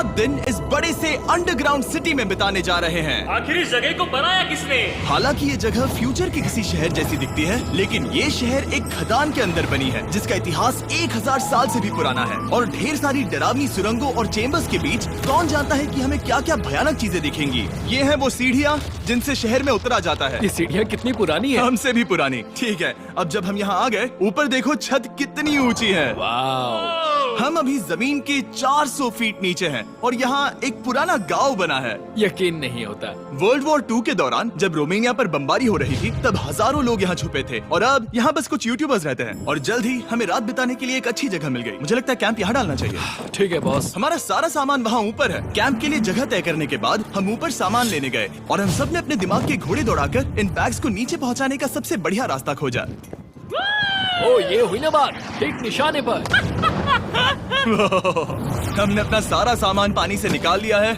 7 दिन इस बड़े से अंडरग्राउंड सिटी में बिताने जा रहे हैं। आखिर इस जगह को बनाया किसने? हालांकि ये जगह फ्यूचर के किसी शहर जैसी दिखती है, लेकिन ये शहर एक खदान के अंदर बनी है जिसका इतिहास 1000 साल से भी पुराना है। और ढेर सारी डरावनी सुरंगों और चेम्बर्स के बीच कौन जानता है कि हमें क्या क्या भयानक चीजें दिखेंगी। ये है वो सीढ़ियाँ जिनसे शहर में उतरा जाता है। ये सीढ़ियाँ कितनी पुरानी है? हमसे भी पुरानी। ठीक है, अब जब हम यहाँ आ गए, ऊपर देखो छत कितनी ऊंची है। वाव! हम अभी जमीन के 400 फीट नीचे हैं और यहाँ एक पुराना गांव बना है। यकीन नहीं होता। वर्ल्ड वॉर 2 के दौरान जब रोमानिया पर बमबारी हो रही थी, तब हजारों लोग यहाँ छुपे थे और अब यहाँ बस कुछ यूट्यूबर्स रहते हैं। और जल्द ही हमें रात बिताने के लिए एक अच्छी जगह मिल गई। मुझे लगता है कैंप यहाँ डालना चाहिए। ठीक है बॉस। हमारा सारा सामान वहाँ ऊपर है। कैंप के लिए जगह तय करने के बाद हम ऊपर सामान लेने गए और हम सब ने अपने दिमाग के घोड़े दौड़ाकर इन बैग्स को नीचे पहुँचाने का सबसे बढ़िया रास्ता खोजा। ओ, ये हुई ना बात, ठीक निशाने पर। हमने अपना सारा सामान पानी से निकाल लिया है।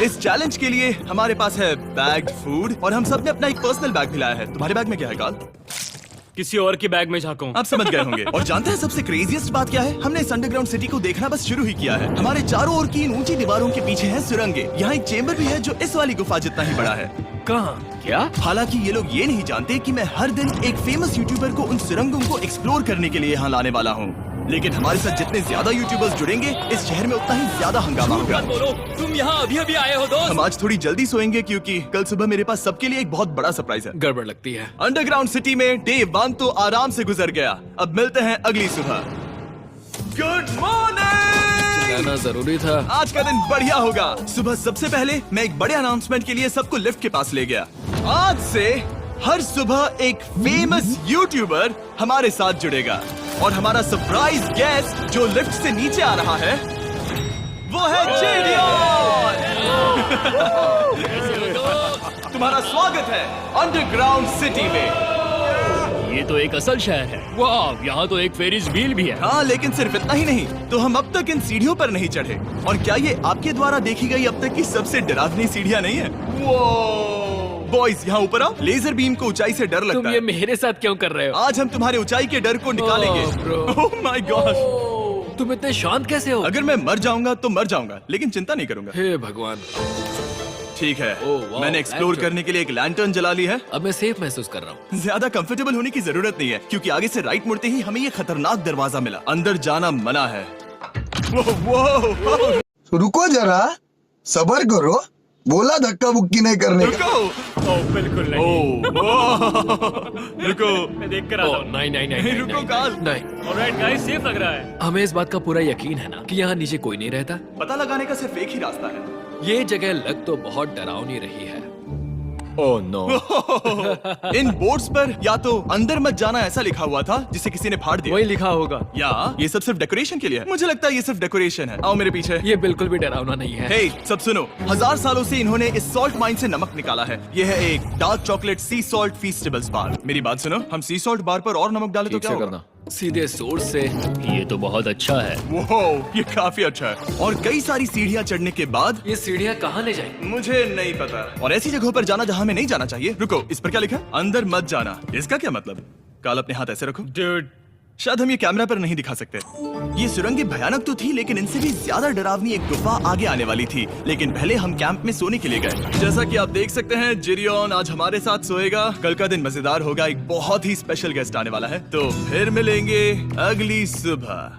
इस चैलेंज के लिए हमारे पास है बैग्ड फूड और हम सब ने अपना एक पर्सनल बैग भी लाया है। तुम्हारे बैग में क्या है काल? किसी और की बैग में झांकूं। आप समझ गए होंगे। और जानते हैं सबसे क्रेजीएस्ट बात क्या है? हमने इस अंडरग्राउंड सिटी को देखना बस शुरू ही किया है। हमारे चारों ओर की इन ऊंची दीवारों के पीछे है सुरंगे। यहाँ एक चेम्बर भी है जो इस वाली गुफा जितना ही बड़ा है। कहाँ? क्या? हालांकि ये लोग ये नहीं जानते कि मैं हर दिन एक फेमस यूट्यूबर को उन सुरंगों को एक्सप्लोर करने के लिए यहाँ लाने वाला हूँ। लेकिन हमारे साथ जितने ज्यादा यूट्यूबर्स जुड़ेंगे, इस शहर में उतना ही ज्यादा हंगामा होगा। मत बोलो, तुम यहाँ अभी अभी आए हो दोस्त। हम आज थोड़ी जल्दी सोएंगे क्योंकि कल सुबह मेरे पास सबके लिए एक बहुत बड़ा सरप्राइज है। गड़बड़ लगती है। अंडरग्राउंड सिटी में डे 1 तो आराम से गुजर गया। अब मिलते हैं अगली सुबह। Good morning. जाना जरूरी था। आज का दिन बढ़िया होगा। सुबह सबसे पहले मैं एक बड़े अनाउंसमेंट के लिए सबको लिफ्ट के पास ले गया। आज से हर सुबह एक फेमस यूट्यूबर हमारे साथ जुड़ेगा और हमारा सरप्राइज गेस्ट जो लिफ्ट से नीचे आ रहा है वो है जेडियन। तुम्हारा स्वागत है अंडरग्राउंड सिटी में। ये तो एक असल शहर है। वाह, यहाँ तो एक फेरिस व्हील भी है। हाँ, लेकिन सिर्फ इतना ही नहीं, तो हम अब तक इन सीढ़ियों पर नहीं चढ़े। और क्या ये आपके द्वारा देखी गई अब तक की सबसे डरावनी सीढ़ियाँ नहीं है? बॉयज यहाँ ऊपर आओ। लेजर बीम को ऊंचाई से डर लगता तुम है। ये मेरे साथ क्यों कर रहे हो? आज हम तुम्हारे ऊंचाई के डर को निकालेंगे। ओह माय गॉड, तुम इतने शांत कैसे हो? अगर मैं मर जाऊंगा तो मर जाऊंगा, लेकिन चिंता नहीं करूंगा। हे भगवान। ठीक है, वाह, मैंने एक्सप्लोर लैंटर्न। करने के लिए एक लैंटर्न जला ली है। अब मैं सेफ महसूस कर रहा हूँ। ज्यादा कंफर्टेबल होने की जरूरत नहीं है क्योंकि आगे से राइट मुड़ते ही हमें ये खतरनाक दरवाजा मिला। अंदर जाना मना है। रुको जरा, सबर करो। बोला धक्का बुक्की नहीं करने का। रुको। बिल्कुल नहीं। रुको। मैं देख कर आता हूँ। नहीं नहीं नहीं नहीं, रुको काल। नहीं। ऑलराइट गाइस, सेफ लग रहा है। हमें इस बात का पूरा यकीन है ना कि यहाँ नीचे कोई नहीं रहता। पता लगाने का सिर्फ एक ही रास्ता है। ये जगह लग तो बहुत डरावनी रही है। Oh no. इन बोर्ड्स पर या तो अंदर मत जाना ऐसा लिखा हुआ था जिसे किसी ने फाड़ दिया, वही लिखा होगा, या ये सब सिर्फ डेकोरेशन के लिए है। मुझे लगता है ये सिर्फ डेकोरेशन है। आओ मेरे पीछे। ये बिल्कुल भी डरावना नहीं है। हे, सब सुनो। 1000 सालों से इन्होंने इस सॉल्ट माइन से नमक निकाला है। ये है एक डार्क चॉकलेट सी सॉल्ट फीस्टेबल्स बार। मेरी बात सुनो, हम सी सॉल्ट बार पर और नमक डाले तो ठीक क्या से होगा? करना, सीधे सोर्स से। ये तो बहुत अच्छा है। वो ये काफी अच्छा है। और कई सारी सीढ़ियाँ चढ़ने के बाद ये सीढ़ियाँ कहाँ ले जाएंगी? मुझे नहीं पता। और ऐसी जगहों पर जाना जहाँ हमें नहीं जाना चाहिए। रुको, इस पर क्या लिखा है? अंदर मत जाना। इसका क्या मतलब? काल अपने हाथ ऐसे रखो। Dude, शायद हम ये कैमरा पर नहीं दिखा सकते। ये सुरंगें भयानक तो थी, लेकिन इनसे भी ज्यादा डरावनी एक गुफा आगे आने वाली थी। लेकिन पहले हम कैंप में सोने के लिए गए। जैसा कि आप देख सकते हैं, जिरियन आज हमारे साथ सोएगा। कल का दिन मजेदार होगा। एक बहुत ही स्पेशल गेस्ट आने वाला है। तो फिर मिलेंगे अगली सुबह।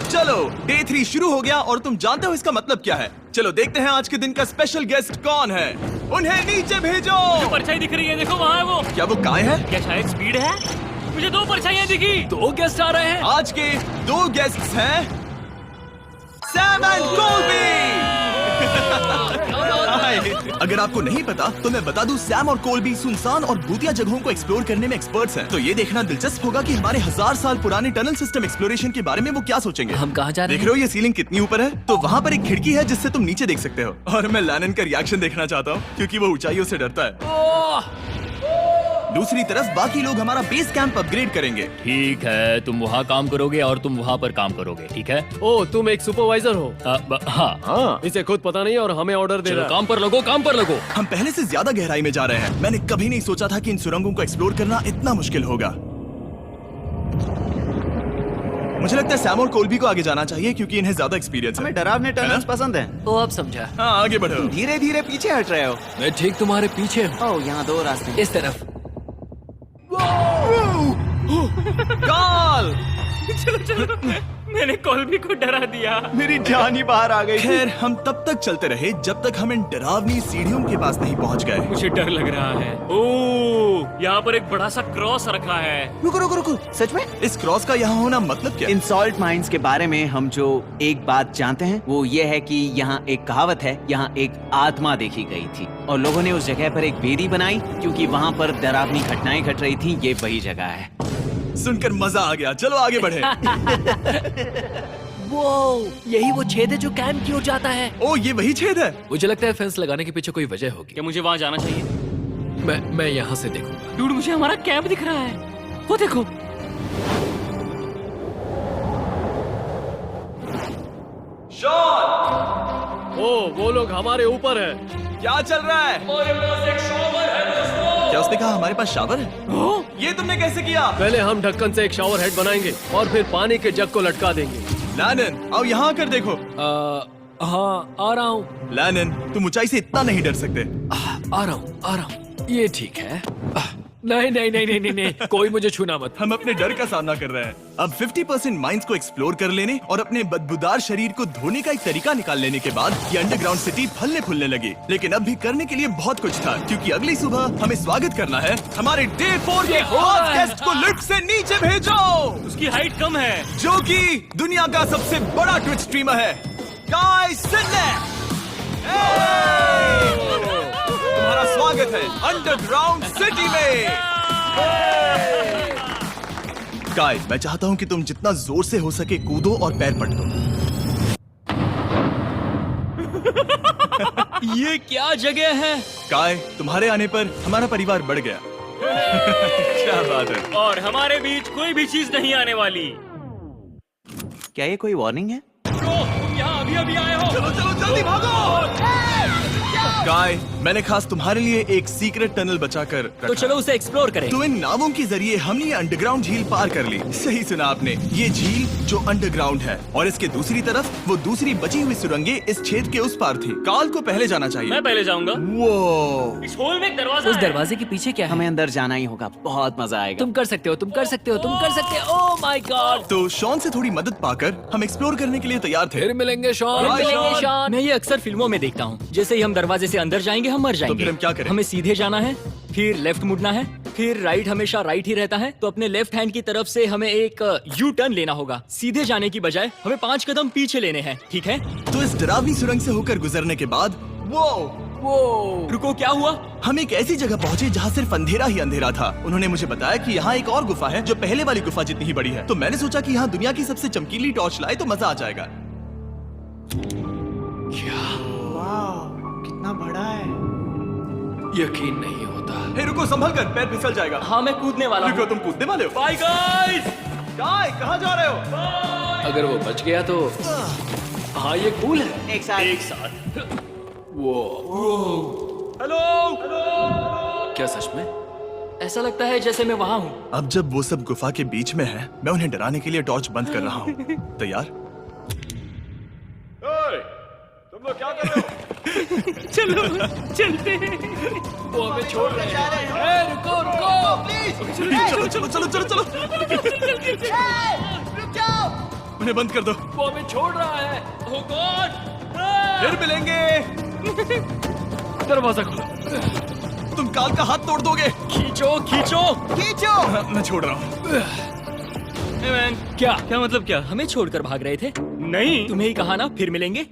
चलो, डे 3 शुरू हो गया और तुम जानते हो इसका मतलब क्या है? चलो देखते हैं आज के दिन का स्पेशल गेस्ट कौन है। उन्हें नीचे भेजो। परछाई दिख रही है, देखो वहाँ है वो। क्या वो काय है? क्या शायद स्पीड है? मुझे 2 परछाइयाँ दिखी। 2 गेस्ट आ रहे हैं। आज के 2 गेस्ट्स हैं सैम एंड कोल्बी। अगर आपको नहीं पता तो मैं बता दूं, सैम और कोल्बी सुनसान और भूतिया जगहों को एक्सप्लोर करने में एक्सपर्ट्स हैं। तो ये देखना दिलचस्प होगा कि हमारे 1000 साल पुराने टनल सिस्टम एक्सप्लोरेशन के बारे में वो क्या सोचेंगे। हम कहाँ जा रहे देख रहे हो ये सीलिंग कितनी ऊपर है? तो वहाँ पर एक खिड़की है जिससे तुम नीचे देख सकते हो। और मैं लैनन का रिएक्शन देखना चाहता हूँ क्योंकि वो ऊंचाइयों से डरता है। दूसरी तरफ बाकी लोग हमारा बेस कैंप अपग्रेड करेंगे। ठीक है, तुम वहाँ काम करोगे और तुम वहाँ पर काम करोगे, ठीक है? ओ, तुम एक सुपरवाइजर हो? हाँ। इसे खुद पता नहीं और हमें ऑर्डर दे चलो रहा है। काम पर लगो, काम पर लगो। हम पहले से ज्यादा गहराई में जा रहे हैं। मैंने कभी नहीं सोचा था कि इन सुरंगों को एक्सप्लोर करना इतना मुश्किल होगा। मुझे लगता है सैम और कोल्बी को आगे जाना चाहिए क्योंकि इन्हें ज्यादा एक्सपीरियंस है। हमें डरावने टनल्स पसंद हैं। ओ अब समझा। हाँ आगे बढ़ो। धीरे धीरे पीछे हट रहे हो। मैं ठीक तुम्हारे पीछे हूँ। ओह, यहाँ 2 रास्ते हैं। इस तरफ। कॉल। चलो चलो, मैंने कोल्बी को डरा दिया। मेरी जान ही बाहर आ गई। खैर हम तब तक चलते रहे जब तक हम इन डरावनी सीढ़ियों के पास नहीं पहुंच गए। मुझे डर लग रहा है। ओह, यहाँ पर एक बड़ा सा क्रॉस रखा है। रुको रुको रुको, सच में? इस क्रॉस का यहाँ होना मतलब क्या? इन सॉल्ट माइंस के बारे में हम जो एक बात जानते हैं वो ये है कि यहाँ एक कहावत है, यहाँ एक आत्मा देखी गई थी और लोगों ने उस जगह पर एक वेदी बनाई क्योंकि वहाँ पर डरावनी घटनाएं घट रही थी। ये वही जगह है। सुनकर मजा आ गया। चलो आगे बढ़े। वो यही वो छेद है जो कैंप की ओर जाता है। ओ ये वही छेद है। मुझे लगता है फेंस लगाने के पीछे कोई वजह होगी। क्या मुझे वहाँ जाना चाहिए? मैं यहाँ से देखूंगा। डूड, मुझे हमारा कैंप दिख रहा है। वो देखो। शॉन, ओ वो लोग हमारे ऊपर है। क्या चल रहा है? क्या उसने कहा हमारे पास शावर है? ये तुमने कैसे किया? पहले हम ढक्कन से एक शावर हेड बनाएंगे और फिर पानी के जग को लटका देंगे। लैनन आओ यहाँ आकर देखो। हाँ आ रहा हूँ। लैनन तुम ऊंचाई से इतना नहीं डर सकते। आ रहा हूँ। ये ठीक है। नहीं नहीं नहीं नहीं नहीं नहीं, कोई मुझे छूना मत। हम अपने डर का सामना कर रहे हैं। अब 50% माइंस को एक्सप्लोर कर लेने और अपने बदबूदार शरीर को धोने का एक तरीका निकाल लेने के बाद ये अंडरग्राउंड सिटी फलने फूलने लगी। लेकिन अब भी करने के लिए बहुत कुछ था क्योंकि अगली सुबह हमें स्वागत करना है। हमारे डे 4 के खास गेस्ट को लिफ्ट से नीचे भेजो, उसकी हाइट कम है। जो कि दुनिया का सबसे बड़ा ट्विच स्ट्रीमर है, गाय सिडनेक। तुम्हारा स्वागत है अंडरग्राउंड सिटी में। गाय, मैं चाहता हूँ कि तुम जितना जोर से हो सके कूदो और पैर पटको। ये क्या जगह है? गाय, तुम्हारे आने पर हमारा परिवार बढ़ गया। क्या बात है। और हमारे बीच कोई भी चीज नहीं आने वाली। क्या ये कोई वार्निंग है? तुम यहाँ अभी अभी आए हो। चलो चलो जल्दी भागो। गाय, मैंने खास तुम्हारे लिए एक सीक्रेट टनल बचाकर रखा। तो चलो उसे एक्सप्लोर करें। तो इन नावों के जरिए हमने ये अंडरग्राउंड झील पार कर ली। सही सुना आपने, ये झील जो अंडरग्राउंड है और इसके दूसरी तरफ वो दूसरी बची हुई सुरंगें इस छेद के उस पार थी। काल को पहले जाना चाहिए। मैं पहले जाऊंगा। वो इस होल में एक दरवाजा उस है। दरवाजे के पीछे क्या है? हमें अंदर जाना ही होगा, बहुत मजा आएगा। तुम कर सकते हो, तुम कर सकते हो, तुम कर सकते हो। Oh my God. तो शॉन से थोड़ी मदद पाकर हम एक्सप्लोर करने के लिए तैयार थे। फिर मिलेंगे शॉन। Bye, Shawn. शॉन। मैं ये अक्सर फिल्मों में देखता हूँ। जैसे ही हम दरवाजे से अंदर जाएंगे हम मर जाएंगे। फिर हम क्या करें? हमें सीधे जाना है, फिर लेफ्ट मुड़ना है, फिर राइट हमेशा राइट ही रहता है। तो अपने लेफ्ट हैंड की तरफ से हमें एक यू टर्न लेना होगा। सीधे जाने की बजाय हमें 5 कदम पीछे लेने हैं, ठीक है? तो इस डरावनी सुरंग से होकर गुजरने के बाद वो रुको, क्या हुआ? हम एक ऐसी जगह पहुंचे जहाँ सिर्फ अंधेरा ही अंधेरा था। उन्होंने मुझे बताया कि यहाँ एक और गुफा है जो पहले वाली गुफा जितनी ही बड़ी है। तो मैंने सोचा कि यहाँ दुनिया की सबसे चमकीली टॉर्च लाए तो मजा आ जाएगा। कितना बड़ा है। यकीन नहीं होता। हे रुको, संभल कर, पैर फिसल जाएगा। हाँ, मैं कूदने वाला रुको, हूँ। तुम कूदने वाले हो? Bye guys. गाय, कहाँ जा रहे हो? अगर वो बच गया तो हाँ ये कूल है। एक साथ। एक साथ। वो हेलो। क्या सच में? ऐसा लगता है जैसे मैं वहाँ हूँ। अब जब वो सब गुफा के बीच में है, मैं उन्हें डराने के लिए टॉर्च बंद कर रहा हूँ। तैयार? तुम लोग क्या कर रहे हो? चलो चलते हैं। वो हमें छोड़ रहे हैं। रुको रुको। चलो चलो चलो चलो चलो। उन्हें बंद कर दो। वो हमें छोड़ रहा है। Oh God! फिर मिलेंगे। दरवाजा खोलो। तुम काल का हाथ तोड़ दोगे। खींचो खींचो। हाँ, मैं छोड़ रहा हूँ। Hey man, क्या मतलब क्या? हमें छोड़कर भाग रहे थे? नहीं, तुम्हें ही कहा ना फिर मिलेंगे।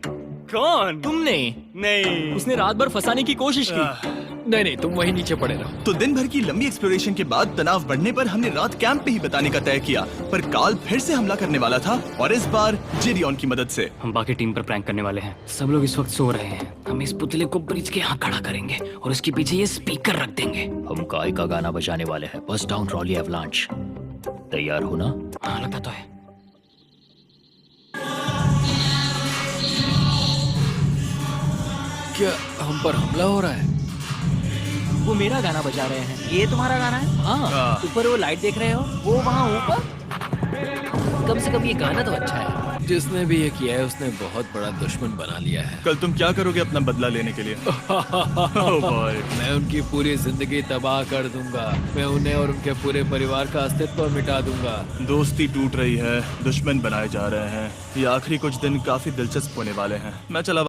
कौन? तुमने? नहीं, उसने रात भर फंसाने की कोशिश की। नहीं नहीं, तुम वहीं नीचे पड़े रहो। तो दिन भर की लंबी एक्सप्लोरेशन के बाद तनाव बढ़ने पर हमने रात कैंप पे ही बिताने का तय किया। पर काल फिर से हमला करने वाला था और इस बार जिरियन की मदद से। हम बाकी टीम पर प्रैंक करने वाले हैं। सब लोग इस वक्त सो रहे हैं। हम इस पुतले को ब्रिज के यहाँ खड़ा करेंगे और उसके पीछे ये स्पीकर रख देंगे। हम काय का गाना बजाने वाले हैं, बस डाउन रॉली एवलांच। तैयार हो ना? हाँ, लगता तो है। क्या हम पर हमला हो रहा है? वो मेरा गाना बजा रहे हैं। ये तुम्हारा गाना है? हाँ, ऊपर वो लाइट देख रहे हो? वो वहाँ ऊपर? कम से कम ये गाना तो अच्छा है। जिसने भी ये किया है उसने बहुत बड़ा दुश्मन बना लिया है। कल तुम क्या करोगे अपना बदला लेने के लिए? Oh boy. मैं उनकी पूरी जिंदगी तबाह कर दूंगा। मैं उन्हें और उनके पूरे परिवार का अस्तित्व मिटा दूंगा। दोस्ती टूट रही है, दुश्मन बनाए जा रहे हैं। ये आखिरी कुछ दिन काफी दिलचस्प होने वाले हैं। मैं चला